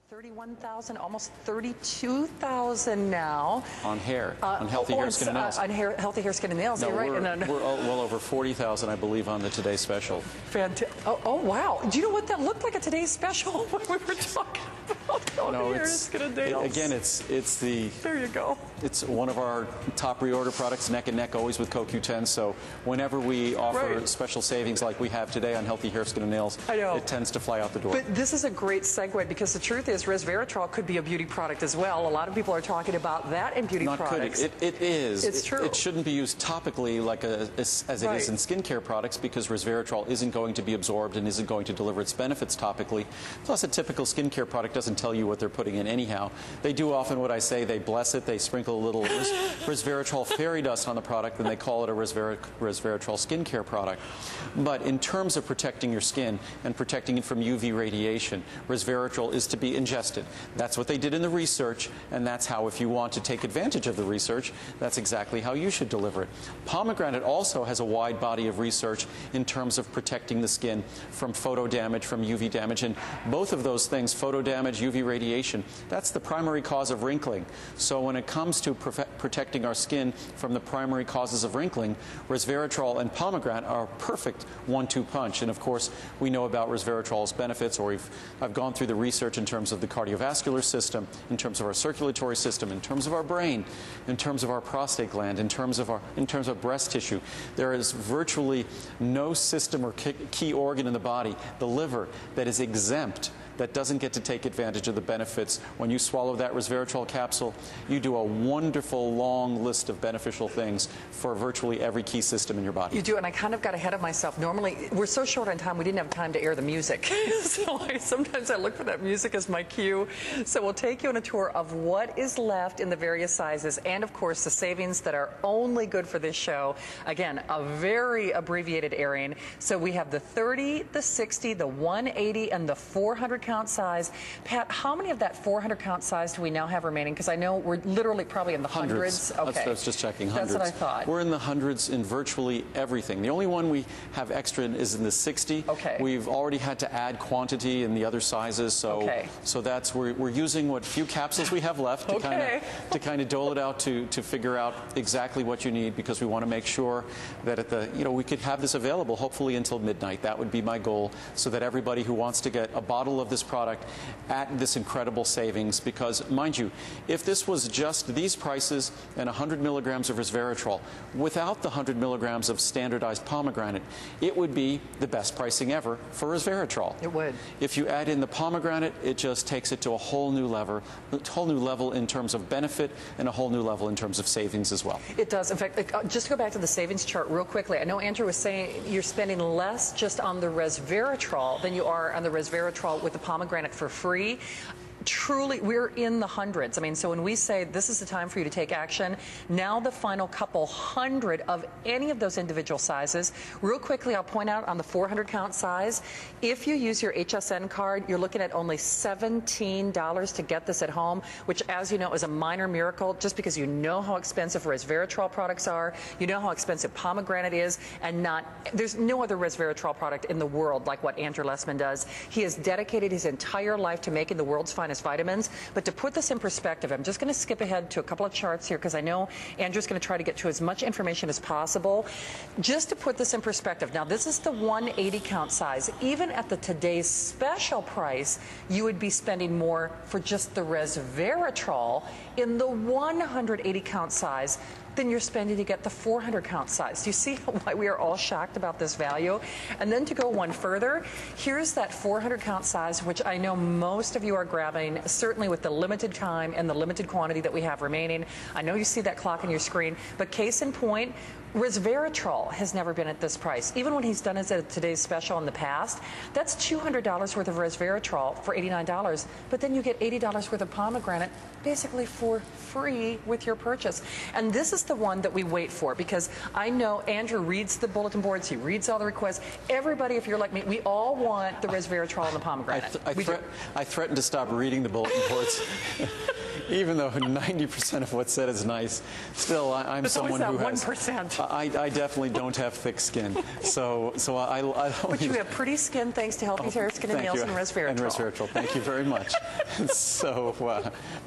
31,000, almost 32,000 now. On hair, on healthy hair, skin, and nails. On healthy hair, skin, and nails, no, you're right. We're well over 40,000, I believe, on the Today Special. Fantastic. Oh, wow. Do you know what that looked like at Today's Special when we were talking about healthy hair, skin, and nails? Again, it's the... There you go. It's one of our top reorder products, neck and neck, always with CoQ10. So whenever we offer special savings like we have today on healthy hair, skin, and nails, it tends to fly out the door. But this is a great segue because the truth is resveratrol could be a beauty product as well. A lot of people are talking about that in beauty products. It is. It's true. It shouldn't be used topically like as it is in skincare products because resveratrol isn't going to be absorbed and isn't going to deliver its benefits topically. Plus, a typical skincare product doesn't tell you what they're putting in anyhow. They do often what I say, they bless it, they sprinkle a little resveratrol fairy dust on the product, and they call it a resveratrol skincare product. But in terms of protecting your skin and protecting it from UV radiation, resveratrol is to be ingested. That's what they did in the research, and that's how, if you want to take advantage of the research, that's exactly how you should deliver it. Pomegranate also has a wide body of research in terms of protecting the skin from photo damage, from UV damage, and both of those things, photo damage, UV radiation, that's the primary cause of wrinkling. So when it comes to protecting our skin from the primary causes of wrinkling, resveratrol and pomegranate are a perfect 1-2 punch. And of course, we know about resveratrol's benefits, or I've gone through the research in terms of the cardiovascular system, in terms of our circulatory system, in terms of our brain, in terms of our prostate gland, in terms of breast tissue. There is virtually no system or key organ in the body, the liver, that is exempt, that doesn't get to take advantage of the benefits. When you swallow that resveratrol capsule, you do a wonderful long list of beneficial things for virtually every key system in your body. You do, and I kind of got ahead of myself. Normally, we're so short on time, we didn't have time to air the music. So sometimes I look for that music as my cue. So we'll take you on a tour of what is left in the various sizes, and of course, the savings that are only good for this show. Again, a very abbreviated airing. So we have the 30, the 60, the 180, and the 400 count size. Pat, how many of that 400 count size do we now have remaining? Because I know we're literally probably in the hundreds. Okay. I was just checking. Hundreds. That's what I thought. We're in the hundreds in virtually everything. The only one we have extra is in the 60. Okay. We've already had to add quantity in the other sizes, so so that's we're using what few capsules we have left to kind of dole it out to figure out exactly what you need, because we want to make sure that at the we could have this available hopefully until midnight. That would be my goal, so that everybody who wants to get a bottle of this product at this incredible savings, because mind you, if this was just these prices and 100 milligrams of resveratrol without the 100 milligrams of standardized pomegranate, it would be the best pricing ever for resveratrol. It would. If you add in the pomegranate, it just takes it to a whole new level in terms of benefit, and a whole new level in terms of savings as well. It does. In fact, just to go back to the savings chart real quickly, I know Andrew was saying you're spending less just on the resveratrol than you are on the resveratrol with the pomegranate for free. Truly, we're in the hundreds. I mean, so when we say this is the time for you to take action, now the final couple hundred of any of those individual sizes. Real quickly, I'll point out on the 400 count size, if you use your HSN card, you're looking at only $17 to get this at home, which, as you know, is a minor miracle, just because you know how expensive resveratrol products are, you know how expensive pomegranate is, and there's no other resveratrol product in the world like what Andrew Lessman does. He has dedicated his entire life to making the world's finest vitamins. But to put this in perspective, I'm just going to skip ahead to a couple of charts here, because I know Andrew's going to try to get to as much information as possible. Just to put this in perspective, now this is the 180 count size. Even at the Today's Special price, you would be spending more for just the resveratrol in the 180 count size than you're spending to get the 400 count size. Do you see why we are all shocked about this value? And then to go one further, here's that 400 count size, which I know most of you are grabbing, certainly with the limited time and the limited quantity that we have remaining. I know you see that clock on your screen, but case in point, resveratrol has never been at this price. Even when he's done it at Today's Special in the past, that's $200 worth of resveratrol for $89, but then you get $80 worth of pomegranate basically for free with your purchase. And this is the one that we wait for, because I know Andrew reads the bulletin boards, he reads all the requests. Everybody, if you're like me, we all want the resveratrol and the pomegranate. I threatened to stop reading the bulletin boards. even though 90% of what's said is nice, still I'm someone who has 1%. I definitely don't have thick skin, so I But you have pretty skin thanks to Healthy Hair, Skin and Nails and Resveratrol. And Resveratrol, thank you very much. So,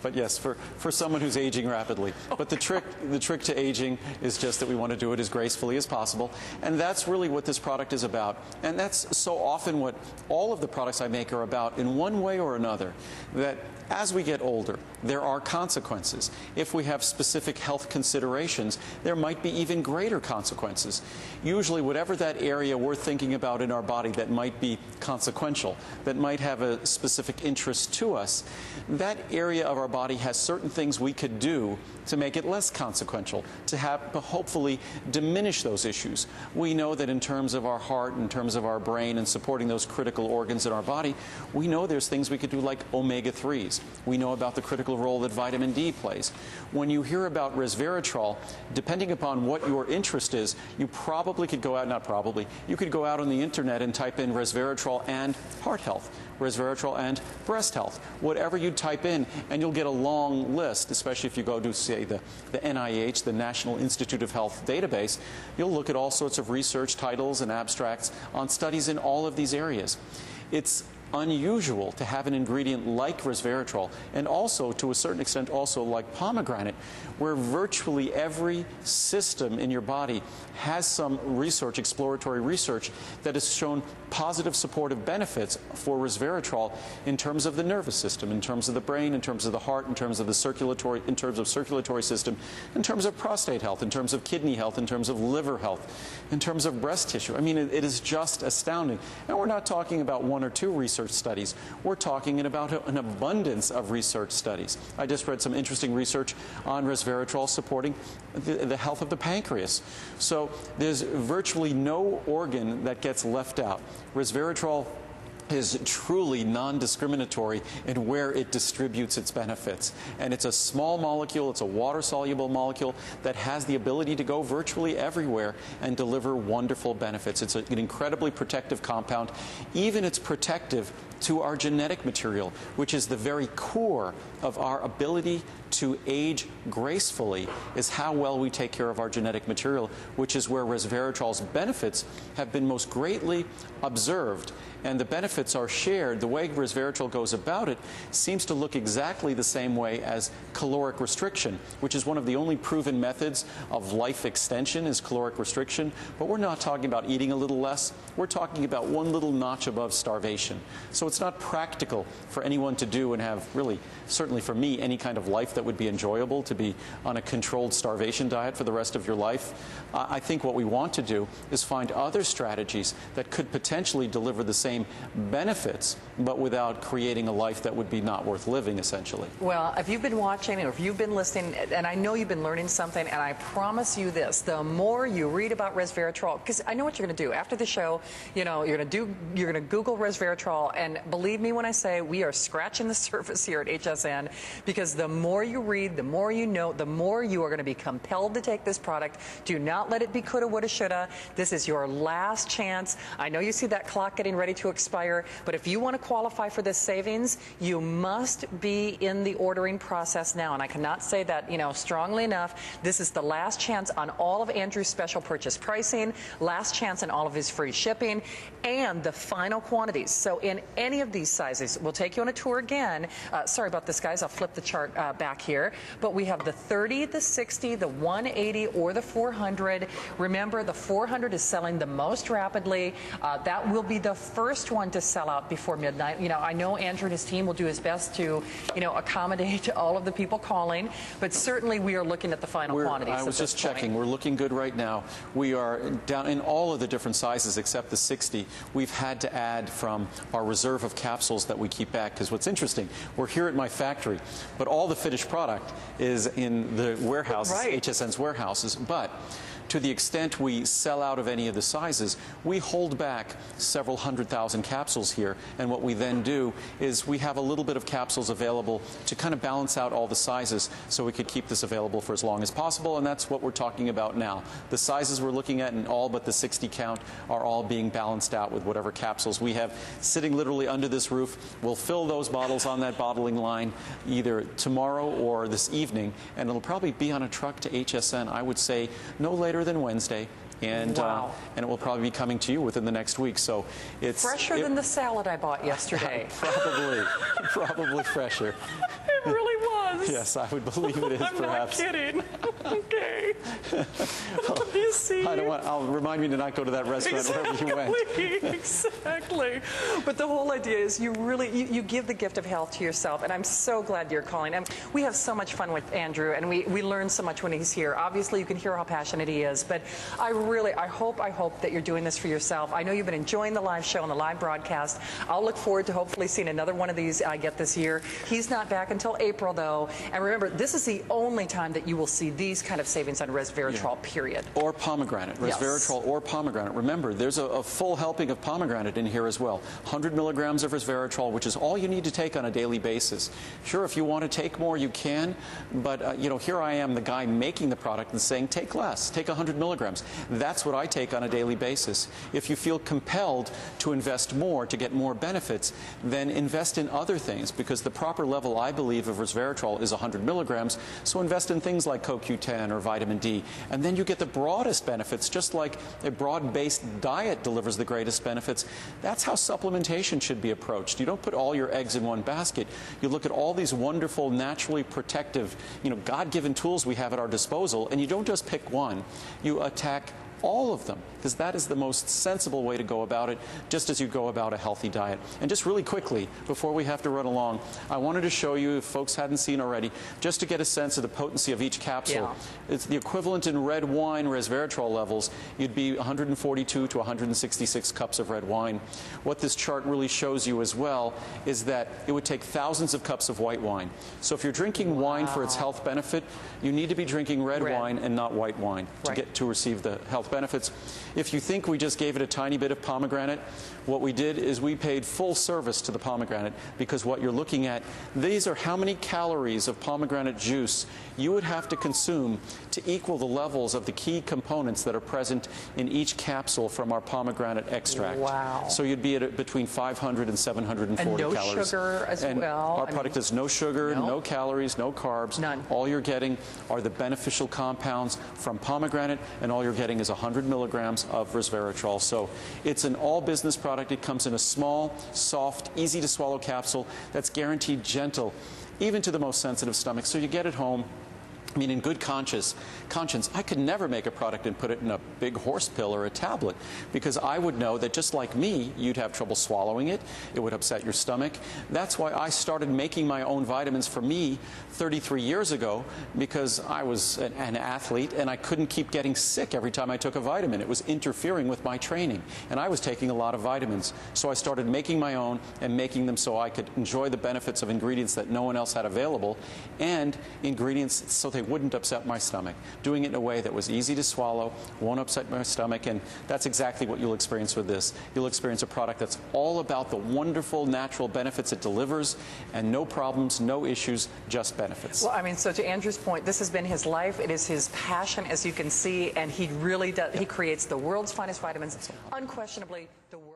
but yes, for someone who's aging rapidly. But the trick to aging is just that we want to do it as gracefully as possible, and that's really what this product is about. And that's so often what all of the products I make are about in one way or another, that as we get older, there are consequences. If we have specific health considerations, there might be even greater consequences. Usually, whatever that area we're thinking about in our body that might be consequential, that might have a specific interest to us, that area of our body has certain things we could do to make it less consequential, to hopefully diminish those issues. We know that in terms of our heart, in terms of our brain, and supporting those critical organs in our body, we know there's things we could do like omega-3s. We know about the critical role that vitamin D plays. When you hear about resveratrol, depending upon what your interest is, you probably could go out, not probably, you could go out on the internet and type in resveratrol and heart health, resveratrol and breast health, whatever you type in, and you'll get a long list, especially if you go to, say, the NIH, the National Institute of Health database. You'll look at all sorts of research titles and abstracts on studies in all of these areas. It's unusual to have an ingredient like resveratrol, and also to a certain extent also like pomegranate, where virtually every system in your body has some research, exploratory research, that has shown positive supportive benefits for resveratrol in terms of the nervous system, in terms of the brain, in terms of the heart, in terms of the circulatory system, in terms of prostate health, in terms of kidney health, in terms of liver health, in terms of breast tissue. I mean, it is just astounding. And we're not talking about one or two research studies. We're talking about an abundance of research studies. I just read some interesting research on resveratrol supporting the health of the pancreas. So there's virtually no organ that gets left out. Resveratrol is truly non-discriminatory in where it distributes its benefits. And it's a small molecule, it's a water-soluble molecule that has the ability to go virtually everywhere and deliver wonderful benefits. It's an incredibly protective compound. Even it's protective to our genetic material, which is the very core of our ability to age gracefully, is how well we take care of our genetic material, which is where resveratrol's benefits have been most greatly observed. And the benefits are shared. The way resveratrol goes about it seems to look exactly the same way as caloric restriction, which is one of the only proven methods of life extension, is caloric restriction. But we're not talking about eating a little less. We're talking about one little notch above starvation. So it's not practical for anyone to do and have, really, certainly for me, any kind of life that would be enjoyable, to be on a controlled starvation diet for the rest of your life. I think what we want to do is find other strategies that could potentially deliver the same benefits, but without creating a life that would be not worth living, essentially. Well, if you've been watching or if you've been listening, and I know you've been learning something, and I promise you this, the more you read about resveratrol, because I know what you're going to do. After the show, you know, you're going to Google resveratrol, and believe me when I say we are scratching the surface here at HSN, because the more you read, the more you know, the more you are going to be compelled to take this product. Do not let it be coulda, woulda, shoulda. This is your last chance. I know you see that clock getting ready to expire, but if you want to qualify for this savings, you must be in the ordering process now. And I cannot say that, you know, strongly enough. This is the last chance on all of Andrew's special purchase pricing, last chance on all of his free shipping, and the final quantities. So in any of these sizes, we'll take you on a tour again. Sorry about this, guys. I'll flip the chart back here. But we have the 30, the 60, the 180, or the 400. Remember, the 400 is selling the most rapidly. That will be the first one to sell out before midnight. You know, I know Andrew and his team will do his best to, you know, accommodate all of the people calling, but certainly we are looking at the final quantities. I was just checking. We're looking good right now. We are down in all of the different sizes except the 60. We've had to add from our reserve of capsules that we keep back, because what's interesting, we're here at my factory, but all the finished product is in the warehouses, right. HSN's warehouses. But to the extent we sell out of any of the sizes, we hold back several 100,000 capsules here. And what we then do is we have a little bit of capsules available to kind of balance out all the sizes so we could keep this available for as long as possible. And that's what we're talking about now. The sizes we're looking at in all but the 60 count are all being balanced out with whatever capsules we have sitting literally under this roof. We'll fill those bottles on that bottling line either tomorrow or this evening, and it'll probably be on a truck to HSN, I would say, no later than Wednesday. And, wow. And it will probably be coming to you within the next week. So it's fresher than the salad I bought yesterday. Probably fresher. It really was. Yes, I would believe it is. I'm perhaps. not kidding. Okay. You see. I'll remind me to not go to that restaurant wherever you went. Exactly. But the whole idea is you give the gift of health to yourself, and I'm so glad you're calling. We have so much fun with Andrew, and we learn so much when he's here. Obviously, you can hear how passionate he is, but I hope that you're doing this for yourself. I know you've been enjoying the live show and the live broadcast. I'll look forward to hopefully seeing another one of these I get this year. He's not back until April, though. And remember, this is the only time that you will see these kind of savings on resveratrol, period. Or pomegranate. Resveratrol or pomegranate. Remember, there's a full helping of pomegranate in here as well. 100 milligrams of resveratrol, which is all you need to take on a daily basis. Sure, if you want to take more, you can. But, here I am, the guy making the product and saying, take less. Take 100 milligrams. That's what I take on a daily basis. If you feel compelled to invest more to get more benefits, then invest in other things, because the proper level, I believe, of resveratrol is 100 milligrams. So invest in things like CoQ10 or vitamin D. And then you get the broadest benefits, just like a broad-based diet delivers the greatest benefits. That's how supplementation should be approached. You don't put all your eggs in one basket. You look at all these wonderful, naturally protective, God-given tools we have at our disposal, and you don't just pick one. You attack all of them, because that is the most sensible way to go about it, just as you go about a healthy diet. And just really quickly, before we have to run along, I wanted to show you, if folks hadn't seen already, just to get a sense of the potency of each capsule. Yeah. It's the equivalent in red wine resveratrol levels. You'd be 142 to 166 cups of red wine. What this chart really shows you as well is that it would take thousands of cups of white wine. So if you're drinking wine for its health benefit, you need to be drinking red wine and not white wine to receive the health benefits. If you think we just gave it a tiny bit of pomegranate, what we did is we paid full service to the pomegranate, because what you're looking at, these are how many calories of pomegranate juice you would have to consume to equal the levels of the key components that are present in each capsule from our pomegranate extract. Wow. So you'd be at between 500 and 740 and calories. No sugar as and well. Our product has no sugar, no calories, no carbs. None. All you're getting are the beneficial compounds from pomegranate, and all you're getting is 100 milligrams of resveratrol. So it's an all-business product. It comes in a small, soft, easy-to-swallow capsule that's guaranteed gentle, even to the most sensitive stomach. So you get it home. I mean, in good conscience, I could never make a product and put it in a big horse pill or a tablet, because I would know that just like me, you'd have trouble swallowing it. It would upset your stomach. That's why I started making my own vitamins for me 33 years ago, because I was an athlete and I couldn't keep getting sick every time I took a vitamin. It was interfering with my training, and I was taking a lot of vitamins. So I started making my own and making them so I could enjoy the benefits of ingredients that no one else had available, and ingredients so they wouldn't upset my stomach. Doing it in a way that was easy to swallow, won't upset my stomach, and that's exactly what you'll experience with this. You'll experience a product that's all about the wonderful natural benefits it delivers, and no problems, no issues, just benefits. Well, I mean, so to Andrew's point, this has been his life. It is his passion, as you can see, and he really does. He creates the world's finest vitamins, unquestionably the world's